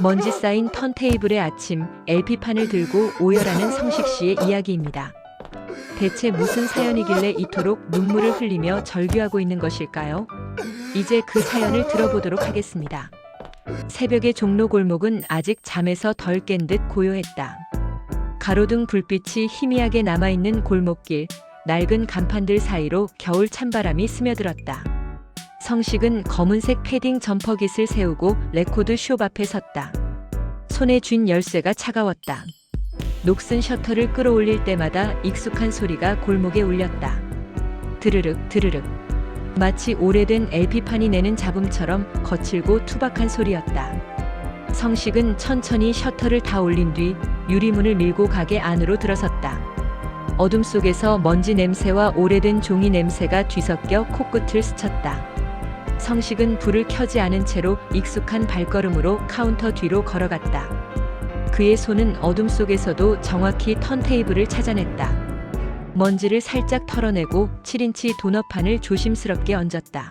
먼지 쌓인 턴테이블의 아침, LP판을 들고 오열하는 성식 씨의 이야기입니다. 대체 무슨 사연이길래 이토록 눈물을 흘리며 절규하고 있는 것일까요? 이제 그 사연을 들어보도록 하겠습니다. 새벽의 종로 골목은 아직 잠에서 덜 깬 듯 고요했다. 가로등 불빛이 희미하게 남아있는 골목길, 낡은 간판들 사이로 겨울 찬바람이 스며들었다. 성식은 검은색 패딩 점퍼깃을 세우고 레코드 숍 앞에 섰다. 손에 쥔 열쇠가 차가웠다. 녹슨 셔터를 끌어올릴 때마다 익숙한 소리가 골목에 울렸다. 드르륵 드르륵. 마치 오래된 LP판이 내는 잡음처럼 거칠고 투박한 소리였다. 성식은 천천히 셔터를 다 올린 뒤 유리문을 밀고 가게 안으로 들어섰다. 어둠 속에서 먼지 냄새와 오래된 종이 냄새가 뒤섞여 코끝을 스쳤다. 성식은 불을 켜지 않은 채로 익숙한 발걸음으로 카운터 뒤로 걸어갔다. 그의 손은 어둠 속에서도 정확히 턴테이블을 찾아냈다. 먼지를 살짝 털어내고 7인치 도너판을 조심스럽게 얹었다.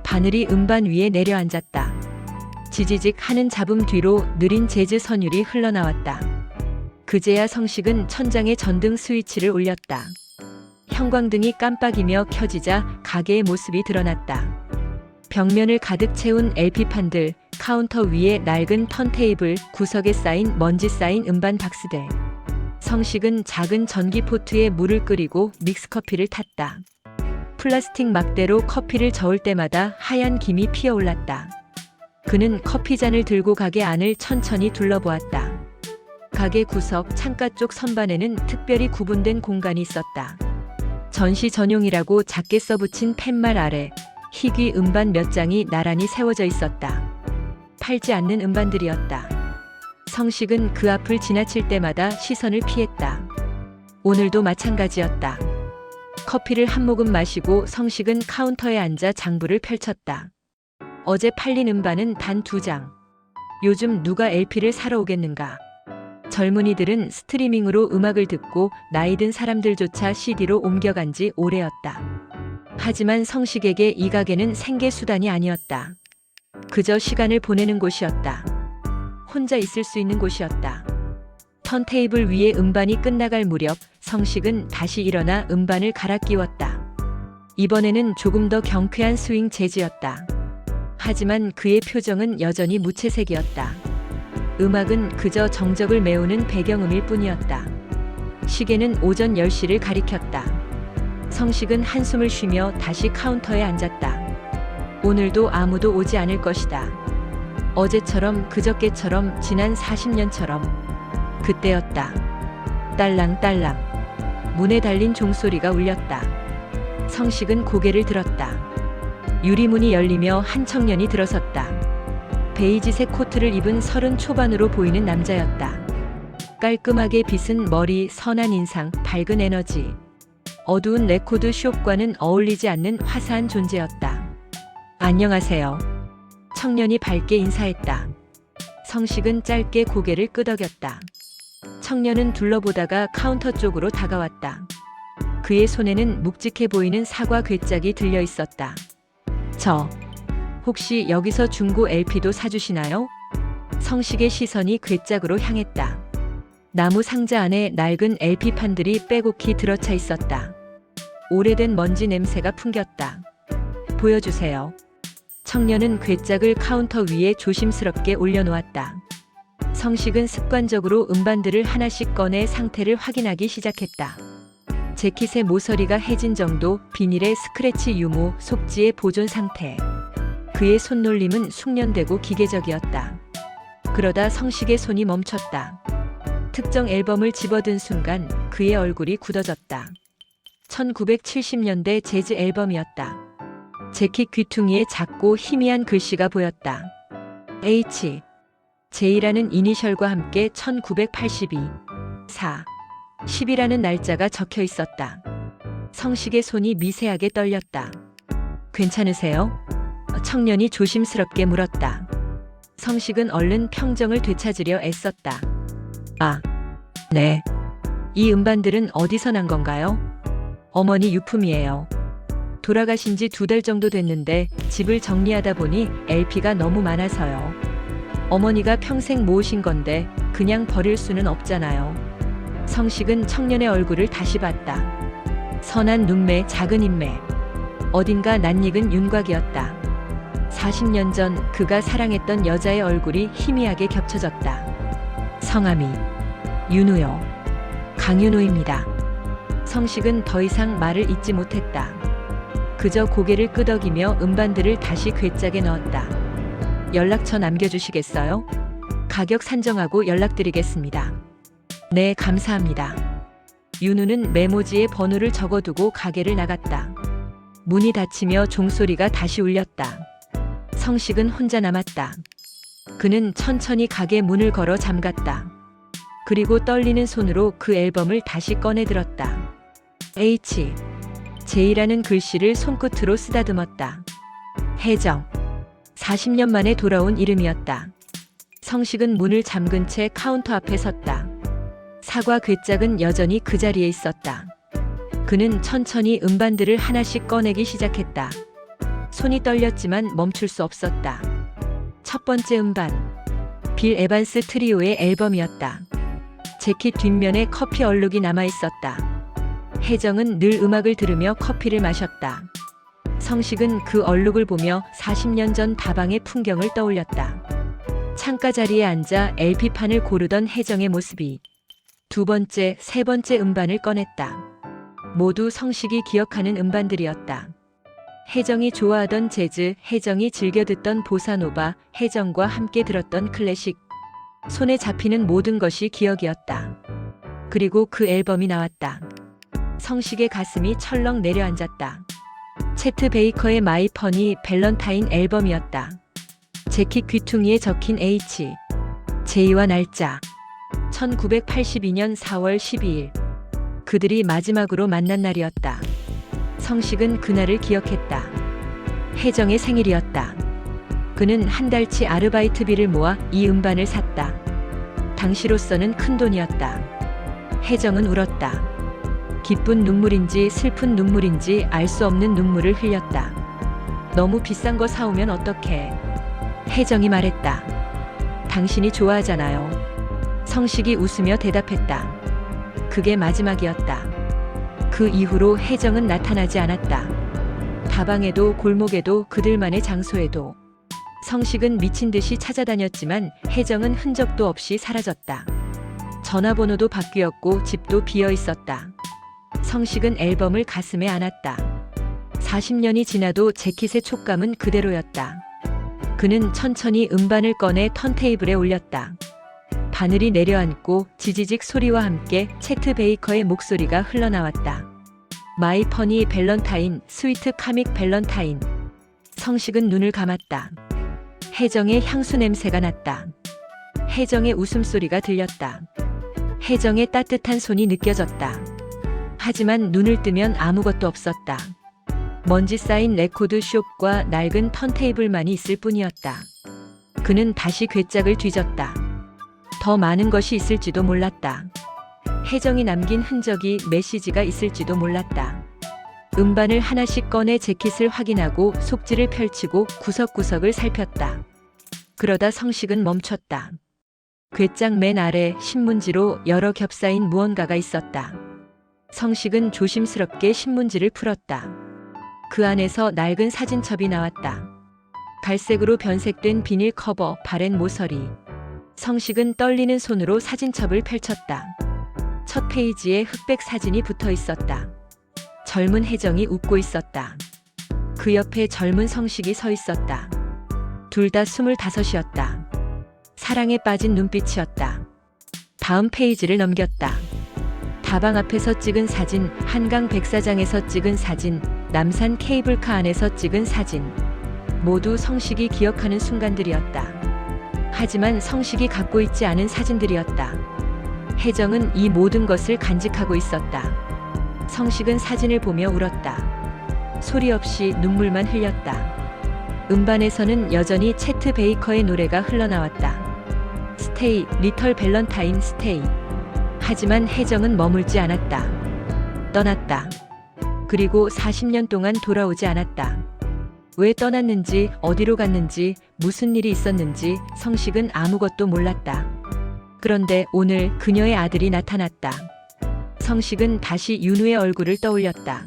바늘이 음반 위에 내려앉았다. 지지직 하는 잡음 뒤로 느린 재즈 선율이 흘러나왔다. 그제야 성식은 천장에 전등 스위치를 올렸다. 형광등이 깜빡이며 켜지자 가게의 모습이 드러났다. 벽면을 가득 채운 LP판들, 카운터 위에 낡은 턴테이블, 구석에 쌓인 먼지 쌓인 음반 박스들. 성식은 작은 전기포트에 물을 끓이고 믹스커피를 탔다. 플라스틱 막대로 커피를 저을 때마다 하얀 김이 피어올랐다. 그는 커피잔을 들고 가게 안을 천천히 둘러보았다. 가게 구석 창가 쪽 선반에는 특별히 구분된 공간이 있었다. 전시 전용이라고 작게 써붙인 팻말 아래 희귀 음반 몇 장이 나란히 세워져 있었다. 팔지 않는 음반들이었다. 성식은 그 앞을 지나칠 때마다 시선을 피했다. 오늘도 마찬가지였다. 커피를 한 모금 마시고 성식은 카운터에 앉아 장부를 펼쳤다. 어제 팔린 음반은 단 2장. 요즘 누가 LP를 사러 오겠는가? 젊은이들은 스트리밍으로 음악을 듣고 나이든 사람들조차 CD로 옮겨간 지 오래였다. 하지만 성식에게 이 가게는 생계수단이 아니었다. 그저 시간을 보내는 곳이었다. 혼자 있을 수 있는 곳이었다. 턴테이블 위에 음반이 끝나갈 무렵 성식은 다시 일어나 음반을 갈아 끼웠다. 이번에는 조금 더 경쾌한 스윙 재즈였다. 하지만 그의 표정은 여전히 무채색이었다. 음악은 그저 정적을 메우는 배경음일 뿐이었다. 시계는 오전 10시를 가리켰다. 성식은 한숨을 쉬며 다시 카운터에 앉았다. 오늘도 아무도 오지 않을 것이다. 어제처럼 그저께처럼 지난 40년처럼. 그때였다. 딸랑딸랑. 문에 달린 종소리가 울렸다. 성식은 고개를 들었다. 유리문이 열리며 한 청년이 들어섰다. 베이지색 코트를 입은 30 초반으로 보이는 남자였다. 깔끔하게 빗은 머리, 선한 인상, 밝은 에너지. 어두운 레코드 숍과는 어울리지 않는 화사한 존재였다. 안녕하세요. 청년이 밝게 인사했다. 성식은 짧게 고개를 끄덕였다. 청년은 둘러보다가 카운터 쪽으로 다가왔다. 그의 손에는 묵직해 보이는 사과 괴짝이 들려 있었다. 혹시 여기서 중고 LP도 사주시나요? 성식의 시선이 괴짝으로 향했다. 나무 상자 안에 낡은 LP판들이 빼곡히 들어차 있었다. 오래된 먼지 냄새가 풍겼다. 보여주세요. 청년은 괴짝을 카운터 위에 조심스럽게 올려놓았다. 성식은 습관적으로 음반들을 하나씩 꺼내 상태를 확인하기 시작했다. 재킷의 모서리가 해진 정도, 비닐의 스크래치 유무, 속지의 보존 상태. 그의 손놀림은 숙련되고 기계적이었다. 그러다 성식의 손이 멈췄다. 특정 앨범을 집어든 순간 그의 얼굴이 굳어졌다. 1970년대 재즈 앨범이었다. 재킷 귀퉁이에 작고 희미한 글씨가 보였다. H. J라는 이니셜과 함께 1982, 4, 10이라는 날짜가 적혀 있었다. 성식의 손이 미세하게 떨렸다. 괜찮으세요? 청년이 조심스럽게 물었다. 성식은 얼른 평정을 되찾으려 애썼다. 아, 네. 이 음반들은 어디서 난 건가요? 어머니 유품이에요. 돌아가신 지 2달 정도 됐는데 집을 정리하다 보니 LP가 너무 많아서요. 어머니가 평생 모으신 건데 그냥 버릴 수는 없잖아요. 성식은 청년의 얼굴을 다시 봤다. 선한 눈매, 작은 인매. 어딘가 낯익은 윤곽이었다. 40년 전 그가 사랑했던 여자의 얼굴이 희미하게 겹쳐졌다. 성함이 윤우요. 강윤우입니다. 성식은 더 이상 말을 잇지 못했다. 그저 고개를 끄덕이며 음반들을 다시 괴짝에 넣었다. 연락처 남겨주시겠어요? 가격 산정하고 연락드리겠습니다. 네, 감사합니다. 윤우는 메모지에 번호를 적어두고 가게를 나갔다. 문이 닫히며 종소리가 다시 울렸다. 성식은 혼자 남았다. 그는 천천히 가게 문을 걸어 잠갔다. 그리고 떨리는 손으로 그 앨범을 다시 꺼내 들었다. H. J라는 글씨를 손끝으로 쓰다듬었다. 혜정. 40년 만에 돌아온 이름이었다. 성식은 문을 잠근 채 카운터 앞에 섰다. 사과 괴짝은 여전히 그 자리에 있었다. 그는 천천히 음반들을 하나씩 꺼내기 시작했다. 손이 떨렸지만 멈출 수 없었다. 첫 번째 음반. 빌 에반스 트리오의 앨범이었다. 재킷 뒷면에 커피 얼룩이 남아 있었다. 혜정은 늘 음악을 들으며 커피를 마셨다. 성식은 그 얼룩을 보며 40년 전 다방의 풍경을 떠올렸다. 창가 자리에 앉아 LP판을 고르던 혜정의 모습이. 두 번째, 세 번째 음반을 꺼냈다. 모두 성식이 기억하는 음반들이었다. 혜정이 좋아하던 재즈, 혜정이 즐겨 듣던 보사노바, 혜정과 함께 들었던 클래식. 손에 잡히는 모든 것이 기억이었다. 그리고 그 앨범이 나왔다. 성식의 가슴이 철렁 내려앉았다. 채트 베이커의 마이 퍼니 밸런타인 앨범이었다. 재킷 귀퉁이에 적힌 H. J와 날짜. 1982년 4월 12일. 그들이 마지막으로 만난 날이었다. 성식은 그날을 기억했다. 혜정의 생일이었다. 그는 한 달치 아르바이트비를 모아 이 음반을 샀다. 당시로서는 큰 돈이었다. 혜정은 울었다. 기쁜 눈물인지 슬픈 눈물인지 알 수 없는 눈물을 흘렸다. 너무 비싼 거 사오면 어떡해. 혜정이 말했다. 당신이 좋아하잖아요. 성식이 웃으며 대답했다. 그게 마지막이었다. 그 이후로 혜정은 나타나지 않았다. 다방에도 골목에도 그들만의 장소에도. 성식은 미친 듯이 찾아다녔지만 혜정은 흔적도 없이 사라졌다. 전화번호도 바뀌었고 집도 비어 있었다. 성식은 앨범을 가슴에 안았다. 40년이 지나도 재킷의 촉감은 그대로였다. 그는 천천히 음반을 꺼내 턴테이블에 올렸다. 바늘이 내려앉고 지지직 소리와 함께 채트 베이커의 목소리가 흘러나왔다. 마이 퍼니 밸런타인, 스위트 카믹 밸런타인. 성식은 눈을 감았다. 혜정의 향수 냄새가 났다. 혜정의 웃음소리가 들렸다. 혜정의 따뜻한 손이 느껴졌다. 하지만 눈을 뜨면 아무것도 없었다. 먼지 쌓인 레코드숍과 낡은 턴테이블만이 있을 뿐이었다. 그는 다시 괴짝을 뒤졌다. 더 많은 것이 있을지도 몰랐다. 혜정이 남긴 흔적이, 메시지가 있을지도 몰랐다. 음반을 하나씩 꺼내 재킷을 확인하고 속지를 펼치고 구석구석을 살폈다. 그러다 성식은 멈췄다. 괴짝 맨 아래 신문지로 여러 겹싸인 무언가가 있었다. 성식은 조심스럽게 신문지를 풀었다. 그 안에서 낡은 사진첩이 나왔다. 갈색으로 변색된 비닐 커버, 바랜 모서리. 성식은 떨리는 손으로 사진첩을 펼쳤다. 첫 페이지에 흑백 사진이 붙어 있었다. 젊은 혜정이 웃고 있었다. 그 옆에 젊은 성식이 서 있었다. 둘 다 25이었다. 사랑에 빠진 눈빛이었다. 다음 페이지를 넘겼다. 다방 앞에서 찍은 사진, 한강 백사장에서 찍은 사진, 남산 케이블카 안에서 찍은 사진. 모두 성식이 기억하는 순간들이었다. 하지만 성식이 갖고 있지 않은 사진들이었다. 혜정은 이 모든 것을 간직하고 있었다. 성식은 사진을 보며 울었다. 소리 없이 눈물만 흘렸다. 음반에서는 여전히 채트 베이커의 노래가 흘러나왔다. 스테이, 리털 밸런타인 스테이. 하지만 혜정은 머물지 않았다. 떠났다. 그리고 40년 동안 돌아오지 않았다. 왜 떠났는지, 어디로 갔는지, 무슨 일이 있었는지 성식은 아무것도 몰랐다. 그런데 오늘 그녀의 아들이 나타났다. 성식은 다시 윤우의 얼굴을 떠올렸다.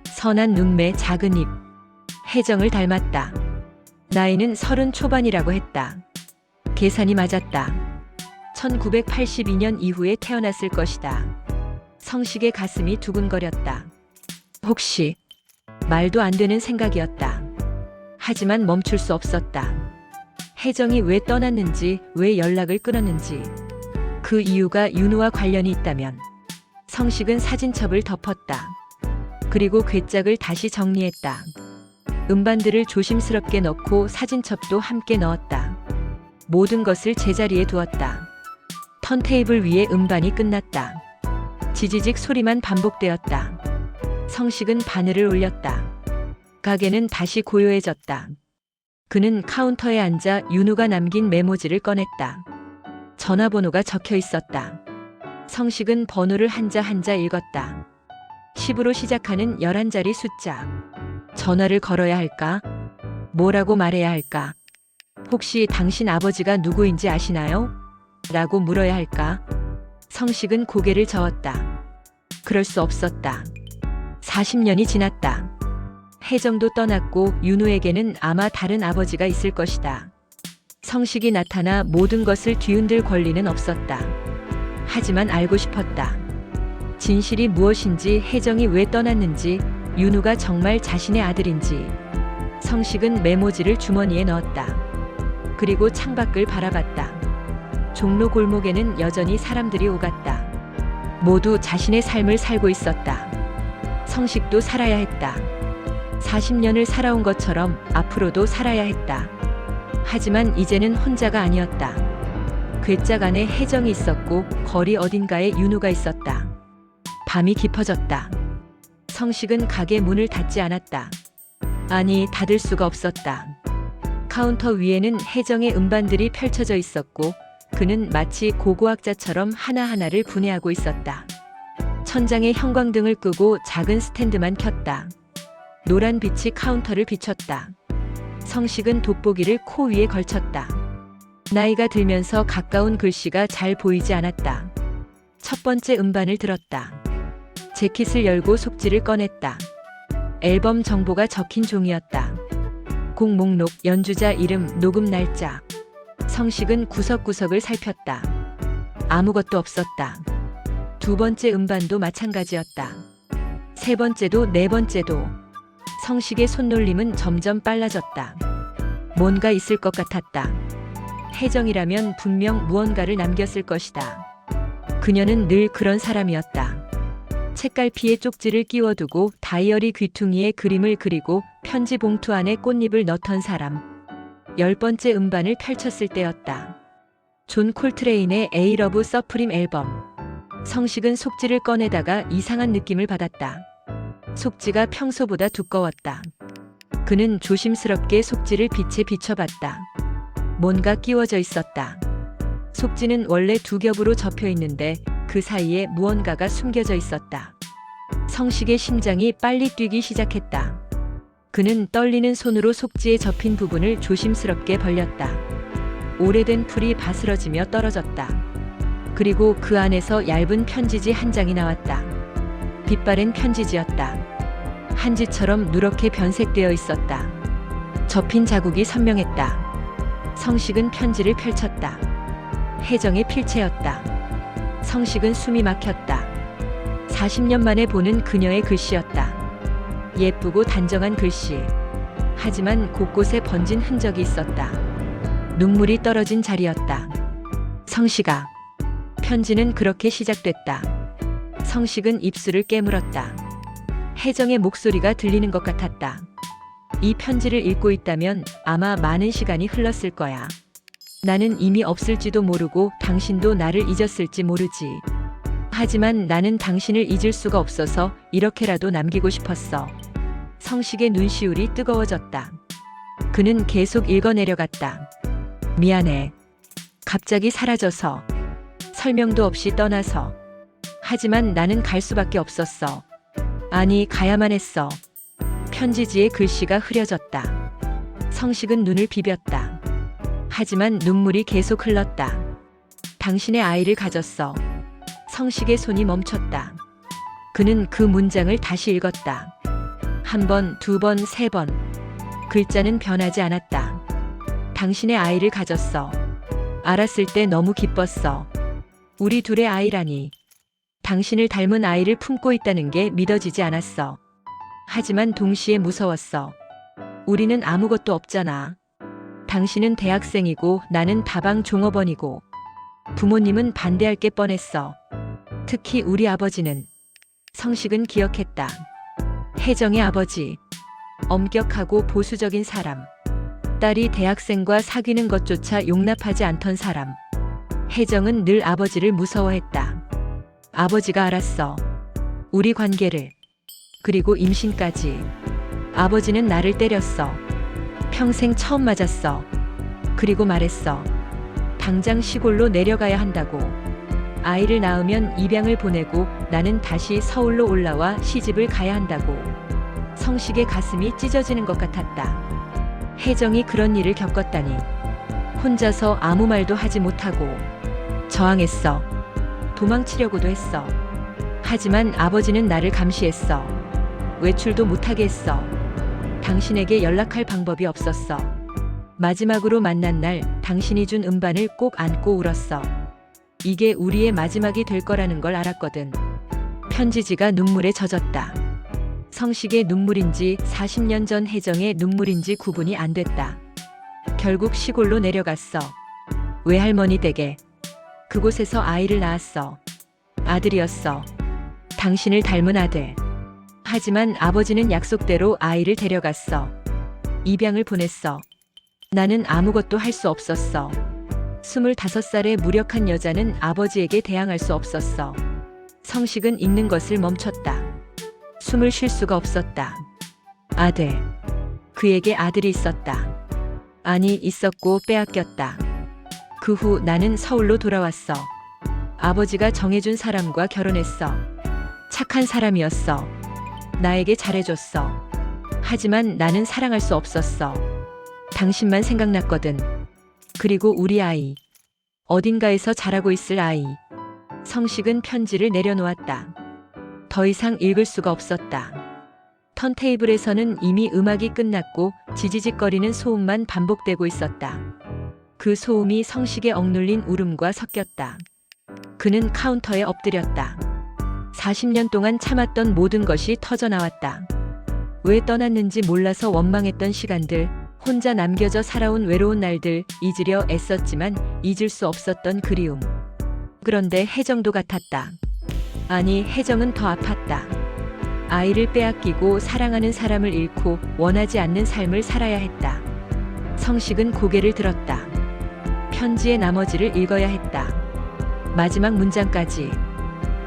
선한 눈매, 작은 입. 혜정을 닮았다. 나이는 30 초반이라고 했다. 계산이 맞았다. 1982년 이후에 태어났을 것이다. 성식의 가슴이 두근거렸다. 혹시 말도 안 되는 생각이었다. 하지만 멈출 수 없었다. 혜정이 왜 떠났는지, 왜 연락을 끊었는지, 그 이유가 윤우와 관련이 있다면. 성식은 사진첩을 덮었다. 그리고 괴짝을 다시 정리했다. 음반들을 조심스럽게 넣고 사진첩도 함께 넣었다. 모든 것을 제자리에 두었다. 턴테이블 위에 음반이 끝났다. 지지직 소리만 반복되었다. 성식은 바늘을 올렸다. 가게는 다시 고요해졌다. 그는 카운터에 앉아 윤우가 남긴 메모지를 꺼냈다. 전화번호가 적혀 있었다. 성식은 번호를 한자 한자 읽었다. 10으로 시작하는 11자리 숫자. 전화를 걸어야 할까? 뭐라고 말해야 할까? 혹시 당신 아버지가 누구인지 아시나요? 라고 물어야 할까? 성식은 고개를 저었다. 그럴 수 없었다. 40년이 지났다. 혜정도 떠났고 윤우에게는 아마 다른 아버지가 있을 것이다. 성식이 나타나 모든 것을 뒤흔들 권리는 없었다. 하지만 알고 싶었다. 진실이 무엇인지, 혜정이 왜 떠났는지, 윤우가 정말 자신의 아들인지. 성식은 메모지를 주머니에 넣었다. 그리고 창밖을 바라봤다. 종로 골목에는 여전히 사람들이 오갔다. 모두 자신의 삶을 살고 있었다. 성식도 살아야 했다. 40년을 살아온 것처럼 앞으로도 살아야 했다. 하지만 이제는 혼자가 아니었다. 괴짝 안에 혜정이 있었고 거리 어딘가에 윤우가 있었다. 밤이 깊어졌다. 성식은 가게 문을 닫지 않았다. 아니, 닫을 수가 없었다. 카운터 위에는 혜정의 음반들이 펼쳐져 있었고 그는 마치 고고학자처럼 하나하나를 분해하고 있었다. 천장에 형광등을 끄고 작은 스탠드만 켰다. 노란 빛이 카운터를 비췄다. 성식은 돋보기를 코 위에 걸쳤다. 나이가 들면서 가까운 글씨가 잘 보이지 않았다. 첫 번째 음반을 들었다. 재킷을 열고 속지를 꺼냈다. 앨범 정보가 적힌 종이었다. 곡 목록, 연주자 이름, 녹음 날짜. 성식은 구석구석을 살폈다. 아무것도 없었다. 두 번째 음반도 마찬가지였다. 세 번째도, 네 번째도. 성식의 손놀림은 점점 빨라졌다. 뭔가 있을 것 같았다. 혜정이라면 분명 무언가를 남겼을 것이다. 그녀는 늘 그런 사람이었다. 책갈피에 쪽지를 끼워두고 다이어리 귀퉁이에 그림을 그리고 편지 봉투 안에 꽃잎을 넣던 사람. 10번째 음반을 펼쳤을 때였다. 존 콜트레인의 A Love Supreme 앨범. 성식은 속지를 꺼내다가 이상한 느낌을 받았다. 속지가 평소보다 두꺼웠다. 그는 조심스럽게 속지를 빛에 비춰봤다. 뭔가 끼워져 있었다. 속지는 원래 두 겹으로 접혀 있는데 그 사이에 무언가가 숨겨져 있었다. 성식의 심장이 빨리 뛰기 시작했다. 그는 떨리는 손으로 속지에 접힌 부분을 조심스럽게 벌렸다. 오래된 풀이 바스러지며 떨어졌다. 그리고 그 안에서 얇은 편지지 한 장이 나왔다. 빛바랜 편지지였다. 한지처럼 누렇게 변색되어 있었다. 접힌 자국이 선명했다. 성식은 편지를 펼쳤다. 혜정의 필체였다. 성식은 숨이 막혔다. 40년 만에 보는 그녀의 글씨였다. 예쁘고 단정한 글씨. 하지만 곳곳에 번진 흔적이 있었다. 눈물이 떨어진 자리였다. 성식아. 편지는 그렇게 시작됐다. 성식은 입술을 깨물었다. 혜정의 목소리가 들리는 것 같았다. 이 편지를 읽고 있다면 아마 많은 시간이 흘렀을 거야. 나는 이미 없을지도 모르고 당신도 나를 잊었을지 모르지. 하지만 나는 당신을 잊을 수가 없어서 이렇게라도 남기고 싶었어. 성식의 눈시울이 뜨거워졌다. 그는 계속 읽어내려갔다. 미안해. 갑자기 사라져서. 설명도 없이 떠나서. 하지만 나는 갈 수밖에 없었어. 아니, 가야만 했어. 편지지에 글씨가 흐려졌다. 성식은 눈을 비볐다. 하지만 눈물이 계속 흘렀다. 당신의 아이를 가졌어. 성식의 손이 멈췄다. 그는 그 문장을 다시 읽었다. 한 번, 두 번, 세 번. 글자는 변하지 않았다. 당신의 아이를 가졌어. 알았을 때 너무 기뻤어. 우리 둘의 아이라니. 당신을 닮은 아이를 품고 있다는 게 믿어지지 않았어. 하지만 동시에 무서웠어. 우리는 아무것도 없잖아. 당신은 대학생이고 나는 다방 종업원이고 부모님은 반대할 게 뻔했어. 특히 우리 아버지는. 성식은 기억했다. 혜정의 아버지. 엄격하고 보수적인 사람. 딸이 대학생과 사귀는 것조차 용납하지 않던 사람. 혜정은 늘 아버지를 무서워했다. 아버지가 알았어. 우리 관계를. 그리고 임신까지. 아버지는 나를 때렸어. 평생 처음 맞았어. 그리고 말했어. 당장 시골로 내려가야 한다고. 아이를 낳으면 입양을 보내고 나는 다시 서울로 올라와 시집을 가야 한다고. 성식의 가슴이 찢어지는 것 같았다. 혜정이 그런 일을 겪었다니. 혼자서 아무 말도 하지 못하고 저항했어. 도망치려고도 했어. 하지만 아버지는 나를 감시했어. 외출도 못하게 했어. 당신에게 연락할 방법이 없었어. 마지막으로 만난 날 당신이 준 음반을 꼭 안고 울었어. 이게 우리의 마지막이 될 거라는 걸 알았거든. 편지지가 눈물에 젖었다. 성식의 눈물인지 40년 전 혜정의 눈물인지 구분이 안 됐다. 결국 시골로 내려갔어. 외할머니 댁에. 그곳에서 아이를 낳았어. 아들이었어. 당신을 닮은 아들. 하지만 아버지는 약속대로 아이를 데려갔어. 입양을 보냈어. 나는 아무것도 할 수 없었어. 25살의 무력한 여자는 아버지에게 대항할 수 없었어. 성식은 읽는 것을 멈췄다. 숨을 쉴 수가 없었다. 아들. 그에게 아들이 있었다. 아니, 있었고 빼앗겼다. 그 후 나는 서울로 돌아왔어. 아버지가 정해준 사람과 결혼했어. 착한 사람이었어. 나에게 잘해줬어. 하지만 나는 사랑할 수 없었어. 당신만 생각났거든. 그리고 우리 아이. 어딘가에서 자라고 있을 아이. 성식은 편지를 내려놓았다. 더 이상 읽을 수가 없었다. 턴테이블에서는 이미 음악이 끝났고 지지직거리는 소음만 반복되고 있었다. 그 소음이 성식의 억눌린 울음과 섞였다. 그는 카운터에 엎드렸다. 40년 동안 참았던 모든 것이 터져나왔다. 왜 떠났는지 몰라서 원망했던 시간들, 혼자 남겨져 살아온 외로운 날들, 잊으려 애썼지만 잊을 수 없었던 그리움. 그런데 혜정도 같았다. 아니, 혜정은 더 아팠다. 아이를 빼앗기고 사랑하는 사람을 잃고 원하지 않는 삶을 살아야 했다. 성식은 고개를 들었다. 편지의 나머지를 읽어야 했다. 마지막 문장까지.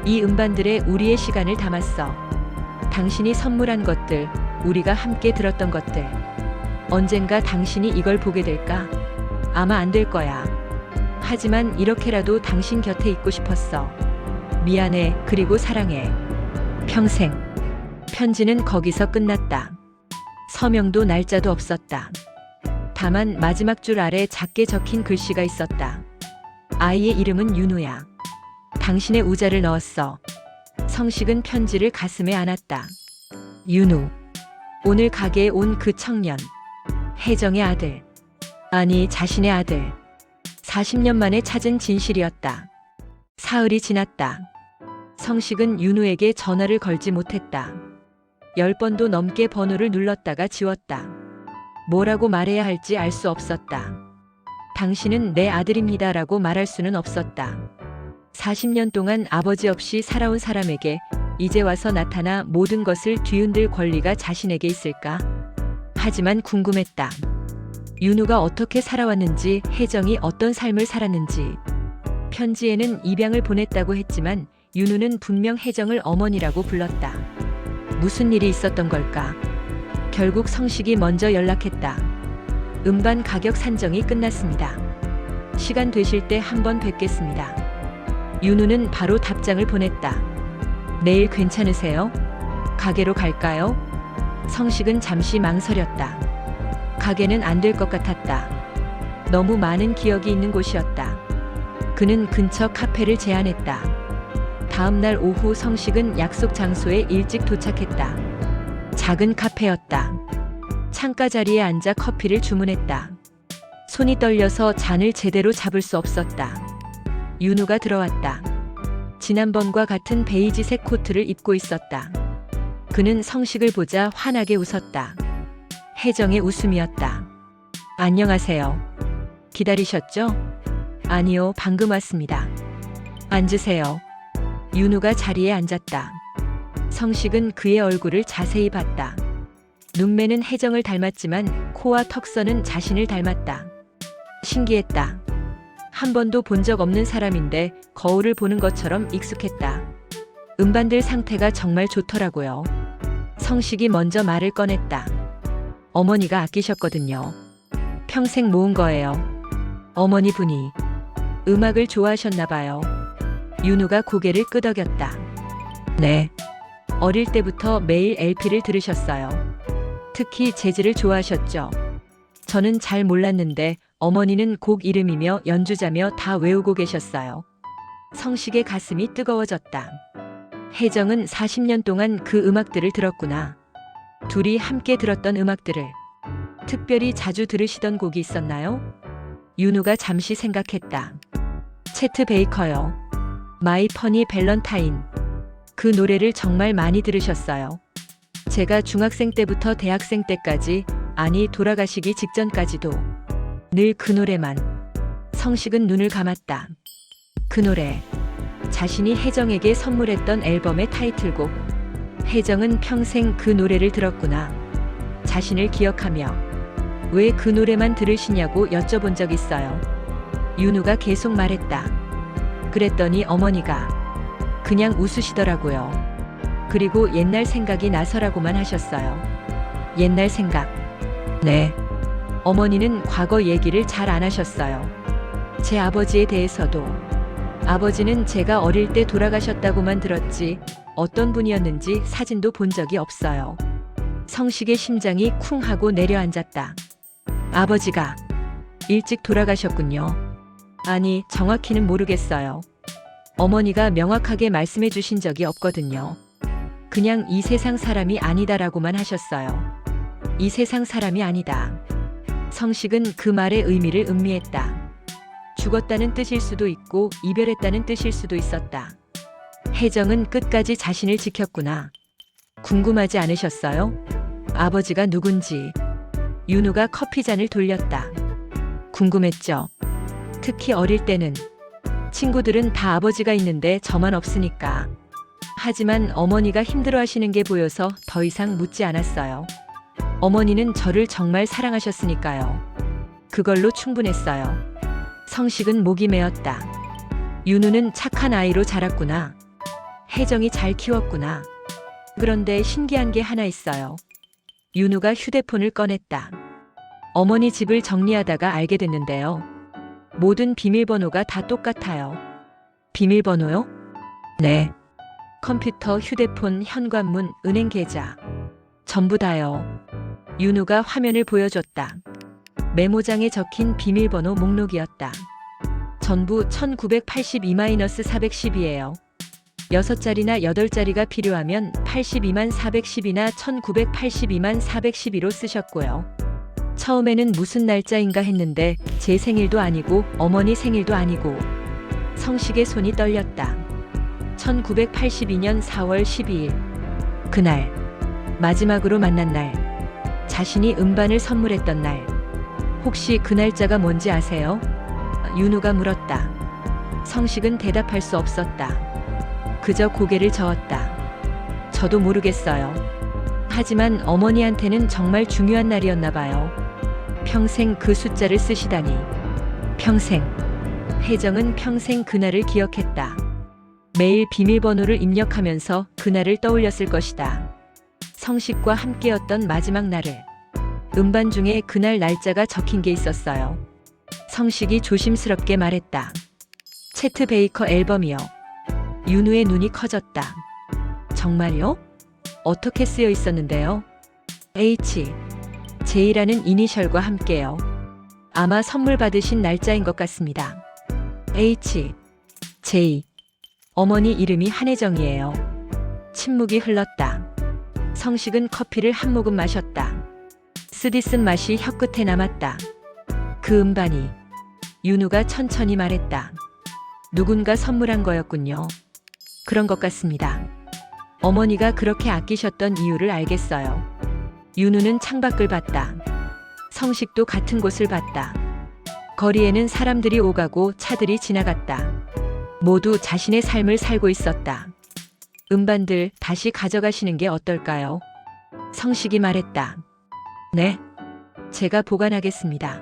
이 음반들에 우리의 시간을 담았어. 당신이 선물한 것들, 우리가 함께 들었던 것들. 언젠가 당신이 이걸 보게 될까? 아마 안 될 거야. 하지만 이렇게라도 당신 곁에 있고 싶었어. 미안해, 그리고 사랑해. 평생. 편지는 거기서 끝났다. 서명도 날짜도 없었다. 다만 마지막 줄 아래 작게 적힌 글씨가 있었다. 아이의 이름은 윤우야. 당신의 우자를 넣었어. 성식은 편지를 가슴에 안았다. 윤우. 오늘 가게에 온 그 청년. 혜정의 아들. 아니, 자신의 아들. 40년 만에 찾은 진실이었다. 사흘이 지났다. 성식은 윤우에게 전화를 걸지 못했다. 10번도 넘게 번호를 눌렀다가 지웠다. 뭐라고 말해야 할지 알 수 없었다. 당신은 내 아들입니다라고 말할 수는 없었다. 40년 동안 아버지 없이 살아온 사람에게 이제 와서 나타나 모든 것을 뒤흔들 권리가 자신에게 있을까? 하지만 궁금했다. 윤우가 어떻게 살아왔는지, 혜정이 어떤 삶을 살았는지. 편지에는 입양을 보냈다고 했지만 윤우는 분명 혜정을 어머니라고 불렀다. 무슨 일이 있었던 걸까? 결국 성식이 먼저 연락했다. 음반 가격 산정이 끝났습니다. 시간 되실 때 한번 뵙겠습니다. 윤우는 바로 답장을 보냈다. 내일 괜찮으세요? 가게로 갈까요? 성식은 잠시 망설였다. 가게는 안 될 것 같았다. 너무 많은 기억이 있는 곳이었다. 그는 근처 카페를 제안했다. 다음 날 오후 성식은 약속 장소에 일찍 도착했다. 작은 카페였다. 창가 자리에 앉아 커피를 주문했다. 손이 떨려서 잔을 제대로 잡을 수 없었다. 윤우가 들어왔다. 지난번과 같은 베이지색 코트를 입고 있었다. 그는 성식을 보자 환하게 웃었다. 혜정의 웃음이었다. 안녕하세요. 기다리셨죠? 아니요, 방금 왔습니다. 앉으세요. 윤우가 자리에 앉았다. 성식은 그의 얼굴을 자세히 봤다. 눈매는 혜정을 닮았지만 코와 턱선은 자신을 닮았다. 신기했다. 한 번도 본 적 없는 사람인데 거울을 보는 것처럼 익숙했다. 음반들 상태가 정말 좋더라고요. 성식이 먼저 말을 꺼냈다. 어머니가 아끼셨거든요. 평생 모은 거예요. 어머니 분이 음악을 좋아하셨나 봐요. 윤우가 고개를 끄덕였다. 네. 어릴 때부터 매일 LP를 들으셨어요. 특히 재즈를 좋아하셨죠. 저는 잘 몰랐는데 어머니는 곡 이름이며 연주자며 다 외우고 계셨어요. 성식의 가슴이 뜨거워졌다. 혜정은 40년 동안 그 음악들을 들었구나. 둘이 함께 들었던 음악들을. 특별히 자주 들으시던 곡이 있었나요? 윤우가 잠시 생각했다. 채트 베이커요. 마이 퍼니 밸런타인. 그 노래를 정말 많이 들으셨어요. 제가 중학생 때부터 대학생 때까지, 아니 돌아가시기 직전까지도 늘 그 노래만. 성식은 눈을 감았다. 그 노래. 자신이 혜정에게 선물했던 앨범의 타이틀곡. 혜정은 평생 그 노래를 들었구나. 자신을 기억하며 왜 그 노래만 들으시냐고 여쭤본 적 있어요. 윤우가 계속 말했다. 그랬더니 어머니가 그냥 웃으시더라고요. 그리고 옛날 생각이 나서라고만 하셨어요. 옛날 생각. 네. 어머니는 과거 얘기를 잘 안 하셨어요. 제 아버지에 대해서도. 아버지는 제가 어릴 때 돌아가셨다고만 들었지 어떤 분이었는지 사진도 본 적이 없어요. 성식의 심장이 쿵 하고 내려앉았다. 아버지가 일찍 돌아가셨군요. 아니, 정확히는 모르겠어요. 어머니가 명확하게 말씀해 주신 적이 없거든요. 그냥 이 세상 사람이 아니다라고만 하셨어요. 이 세상 사람이 아니다. 성식은 그 말의 의미를 음미했다. 죽었다는 뜻일 수도 있고 이별했다는 뜻일 수도 있었다. 혜정은 끝까지 자신을 지켰구나. 궁금하지 않으셨어요? 아버지가 누군지. 윤우가 커피잔을 돌렸다. 궁금했죠. 특히 어릴 때는. 친구들은 다 아버지가 있는데 저만 없으니까. 하지만 어머니가 힘들어하시는 게 보여서 더 이상 묻지 않았어요. 어머니는 저를 정말 사랑하셨으니까요. 그걸로 충분했어요. 성식은 목이 메었다. 윤우는 착한 아이로 자랐구나. 혜정이 잘 키웠구나. 그런데 신기한 게 하나 있어요. 윤우가 휴대폰을 꺼냈다. 어머니 집을 정리하다가 알게 됐는데요. 모든 비밀번호가 다 똑같아요. 비밀번호요? 네. 컴퓨터, 휴대폰, 현관문, 은행 계좌. 전부 다요. 윤우가 화면을 보여줬다. 메모장에 적힌 비밀번호 목록이었다. 전부 1982-410이에요. 6자리나 8자리가 필요하면 82-410이나 1982-412로 쓰셨고요. 처음에는 무슨 날짜인가 했는데 제 생일도 아니고 어머니 생일도 아니고. 성식의 손이 떨렸다. 1982년 4월 12일. 그날. 마지막으로 만난 날. 자신이 음반을 선물했던 날. 혹시 그 날짜가 뭔지 아세요? 윤우가 물었다. 성식은 대답할 수 없었다. 그저 고개를 저었다. 저도 모르겠어요. 하지만 어머니한테는 정말 중요한 날이었나 봐요. 평생 그 숫자를 쓰시다니. 평생. 혜정은 평생 그날을 기억했다. 매일 비밀번호를 입력하면서 그날을 떠올렸을 것이다. 성식과 함께였던 마지막 날을. 음반 중에 그날 날짜가 적힌 게 있었어요. 성식이 조심스럽게 말했다. 채트 베이커 앨범이요. 윤우의 눈이 커졌다. 정말요? 어떻게 쓰여 있었는데요? H. J라는 이니셜과 함께요. 아마 선물 받으신 날짜인 것 같습니다. H. J. 어머니 이름이 한혜정이에요. 침묵이 흘렀다. 성식은 커피를 한 모금 마셨다. 쓰디쓴 맛이 혀끝에 남았다. 그 음반이. 윤우가 천천히 말했다. 누군가 선물한 거였군요. 그런 것 같습니다. 어머니가 그렇게 아끼셨던 이유를 알겠어요. 윤우는 창밖을 봤다. 성식도 같은 곳을 봤다. 거리에는 사람들이 오가고 차들이 지나갔다. 모두 자신의 삶을 살고 있었다. 음반들 다시 가져가시는 게 어떨까요? 성식이 말했다. 네, 제가 보관하겠습니다.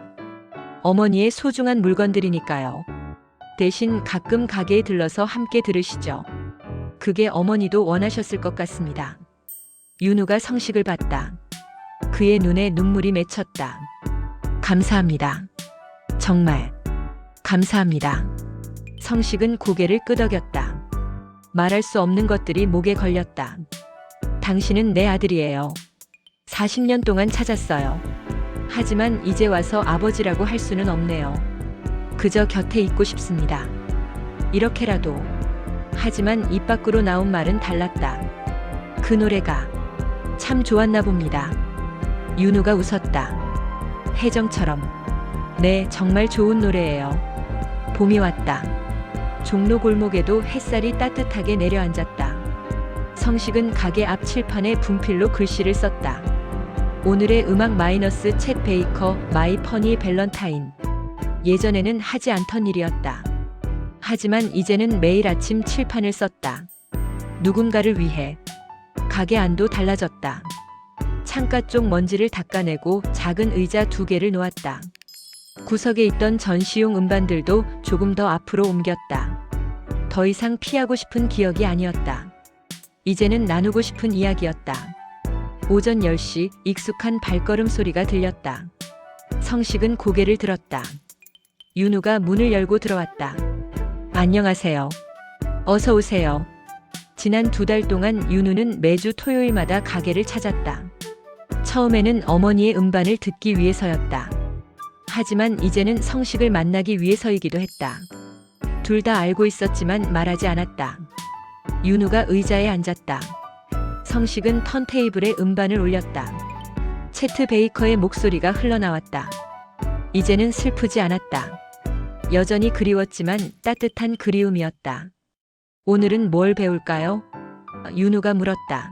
어머니의 소중한 물건들이니까요. 대신 가끔 가게에 들러서 함께 들으시죠. 그게 어머니도 원하셨을 것 같습니다. 윤우가 성식을 봤다. 그의 눈에 눈물이 맺혔다. 감사합니다. 정말 감사합니다. 성식은 고개를 끄덕였다. 말할 수 없는 것들이 목에 걸렸다. 당신은 내 아들이에요. 40년 동안 찾았어요. 하지만 이제 와서 아버지라고 할 수는 없네요. 그저 곁에 있고 싶습니다. 이렇게라도. 하지만 입 밖으로 나온 말은 달랐다. 그 노래가 참 좋았나 봅니다. 윤우가 웃었다. 혜정처럼. 네, 정말 좋은 노래예요. 봄이 왔다. 종로 골목에도 햇살이 따뜻하게 내려앉았다. 성식은 가게 앞 칠판에 분필로 글씨를 썼다. 오늘의 음악 마이너스 챗 베이커 마이 퍼니 밸런타인. 예전에는 하지 않던 일이었다. 하지만 이제는 매일 아침 칠판을 썼다. 누군가를 위해. 가게 안도 달라졌다. 창가 쪽 먼지를 닦아내고 작은 의자 2개를 놓았다. 구석에 있던 전시용 음반들도 조금 더 앞으로 옮겼다. 더 이상 피하고 싶은 기억이 아니었다. 이제는 나누고 싶은 이야기였다. 오전 10시 익숙한 발걸음 소리가 들렸다. 성식은 고개를 들었다. 윤우가 문을 열고 들어왔다. 안녕하세요. 어서 오세요. 지난 2달 동안 윤우는 매주 토요일마다 가게를 찾았다. 처음에는 어머니의 음반을 듣기 위해서였다. 하지만 이제는 성식을 만나기 위해서이기도 했다. 둘 다 알고 있었지만 말하지 않았다. 윤우가 의자에 앉았다. 성식은 턴테이블에 음반을 올렸다. 채트 베이커의 목소리가 흘러나왔다. 이제는 슬프지 않았다. 여전히 그리웠지만 따뜻한 그리움이었다. 오늘은 뭘 배울까요? 윤우가 물었다.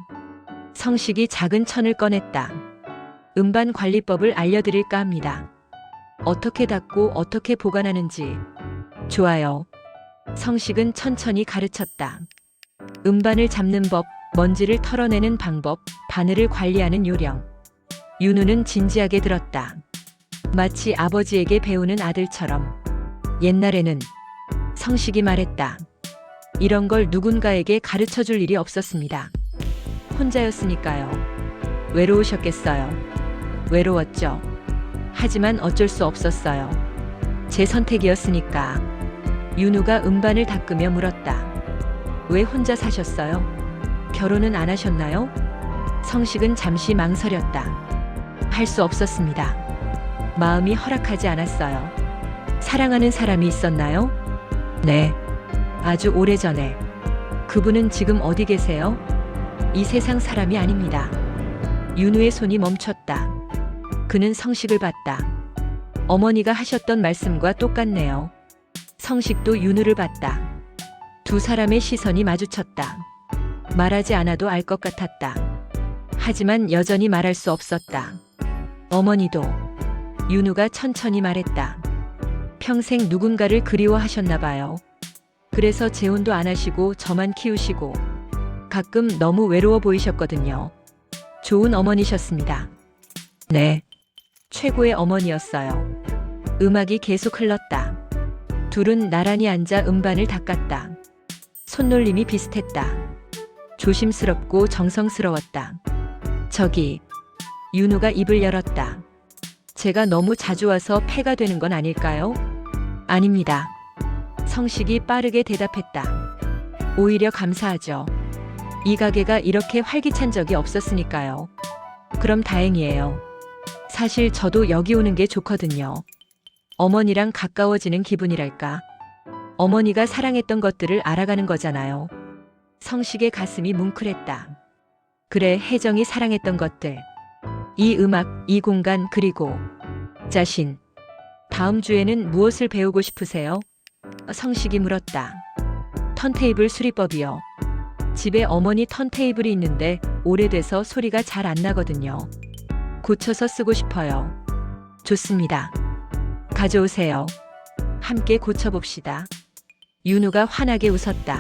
성식이 작은 천을 꺼냈다. 음반 관리법을 알려드릴까 합니다. 어떻게 닫고 어떻게 보관하는지. 좋아요. 성식은 천천히 가르쳤다. 음반을 잡는 법, 먼지를 털어내는 방법, 바늘을 관리하는 요령. 윤우는 진지하게 들었다. 마치 아버지에게 배우는 아들처럼. 옛날에는. 성식이 말했다. 이런 걸 누군가에게 가르쳐줄 일이 없었습니다. 혼자였으니까요. 외로우셨겠어요. 외로웠죠. 하지만 어쩔 수 없었어요. 제 선택이었으니까. 윤우가 음반을 닦으며 물었다. 왜 혼자 사셨어요? 결혼은 안 하셨나요? 성식은 잠시 망설였다. 할 수 없었습니다. 마음이 허락하지 않았어요. 사랑하는 사람이 있었나요? 네. 아주 오래전에. 그분은 지금 어디 계세요? 이 세상 사람이 아닙니다. 윤우의 손이 멈췄다. 그는 성식을 봤다. 어머니가 하셨던 말씀과 똑같네요. 성식도 윤우를 봤다. 두 사람의 시선이 마주쳤다. 말하지 않아도 알 것 같았다. 하지만 여전히 말할 수 없었다. 어머니도. 윤우가 천천히 말했다. 평생 누군가를 그리워하셨나 봐요. 그래서 재혼도 안 하시고 저만 키우시고 가끔 너무 외로워 보이셨거든요. 좋은 어머니셨습니다. 네. 최고의 어머니였어요. 음악이 계속 흘렀다. 둘은 나란히 앉아 음반을 닦았다. 손놀림이 비슷했다. 조심스럽고 정성스러웠다. 저기. 윤우가 입을 열었다. 제가 너무 자주 와서 폐가 되는 건 아닐까요? 아닙니다. 성식이 빠르게 대답했다. 오히려 감사하죠. 이 가게가 이렇게 활기찬 적이 없었으니까요. 그럼 다행이에요. 사실 저도 여기 오는 게 좋거든요. 어머니랑 가까워지는 기분이랄까. 어머니가 사랑했던 것들을 알아가는 거잖아요. 성식의 가슴이 뭉클했다. 그래, 혜정이 사랑했던 것들. 이 음악, 이 공간, 그리고 자신. 다음 주에는 무엇을 배우고 싶으세요? 성식이 물었다. 턴테이블 수리법이요. 집에 어머니 턴테이블이 있는데 오래돼서 소리가 잘 안 나거든요. 고쳐서 쓰고 싶어요. 좋습니다. 가져오세요. 함께 고쳐봅시다. 윤우가 환하게 웃었다.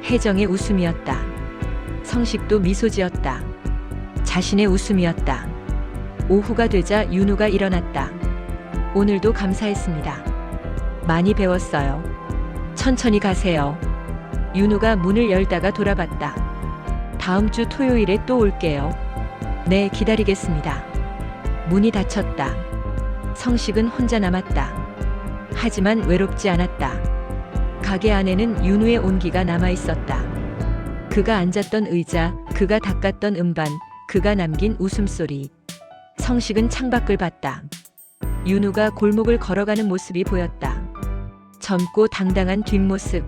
혜정의 웃음이었다. 성식도 미소 지었다. 자신의 웃음이었다. 오후가 되자 윤우가 일어났다. 오늘도 감사했습니다. 많이 배웠어요. 천천히 가세요. 윤우가 문을 열다가 돌아봤다. 다음 주 토요일에 또 올게요. 네, 기다리겠습니다. 문이 닫혔다. 성식은 혼자 남았다. 하지만 외롭지 않았다. 가게 안에는 윤우의 온기가 남아 있었다. 그가 앉았던 의자, 그가 닦았던 음반, 그가 남긴 웃음소리. 성식은 창밖을 봤다. 윤우가 골목을 걸어가는 모습이 보였다. 젊고 당당한 뒷모습.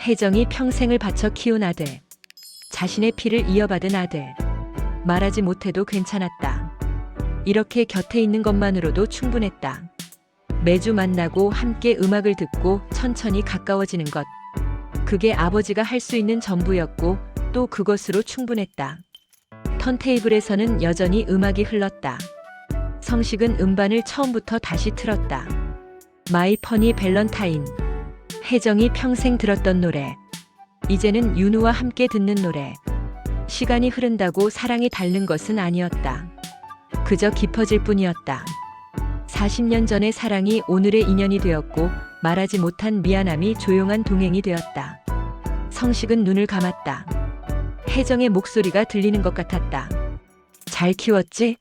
혜정이 평생을 바쳐 키운 아들. 자신의 피를 이어받은 아들. 말하지 못해도 괜찮았다. 이렇게 곁에 있는 것만으로도 충분했다. 매주 만나고 함께 음악을 듣고 천천히 가까워지는 것. 그게 아버지가 할 수 있는 전부였고 또 그것으로 충분했다. 턴테이블에서는 여전히 음악이 흘렀다. 성식은 음반을 처음부터 다시 틀었다. 마이 퍼니 밸런타인. 혜정이 평생 들었던 노래. 이제는 윤우와 함께 듣는 노래. 시간이 흐른다고 사랑이 닳는 것은 아니었다. 그저 깊어질 뿐이었다. 40년 전의 사랑이 오늘의 인연이 되었고 말하지 못한 미안함이 조용한 동행이 되었다. 성식은 눈을 감았다. 혜정의 목소리가 들리는 것 같았다. 잘 키웠지?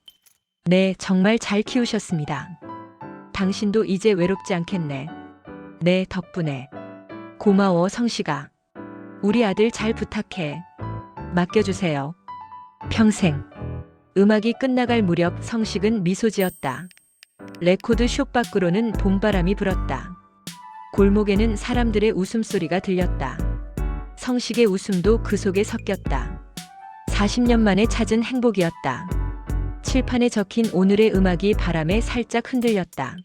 네, 정말 잘 키우셨습니다. 당신도 이제 외롭지 않겠네. 네, 덕분에. 고마워, 성식아. 우리 아들 잘 부탁해. 맡겨주세요. 평생. 음악이 끝나갈 무렵 성식은 미소 지었다. 레코드숍 밖으로는 봄바람이 불었다. 골목에는 사람들의 웃음소리가 들렸다. 성식의 웃음도 그 속에 섞였다. 40년 만에 찾은 행복이었다. 칠판에 적힌 오늘의 음악이 바람에 살짝 흔들렸다.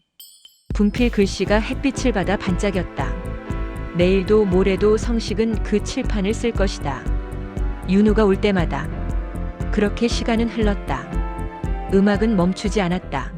분필 글씨가 햇빛을 받아 반짝였다. 내일도 모레도 성식은 그 칠판을 쓸 것이다. 윤우가 올 때마다. 그렇게 시간은 흘렀다. 음악은 멈추지 않았다.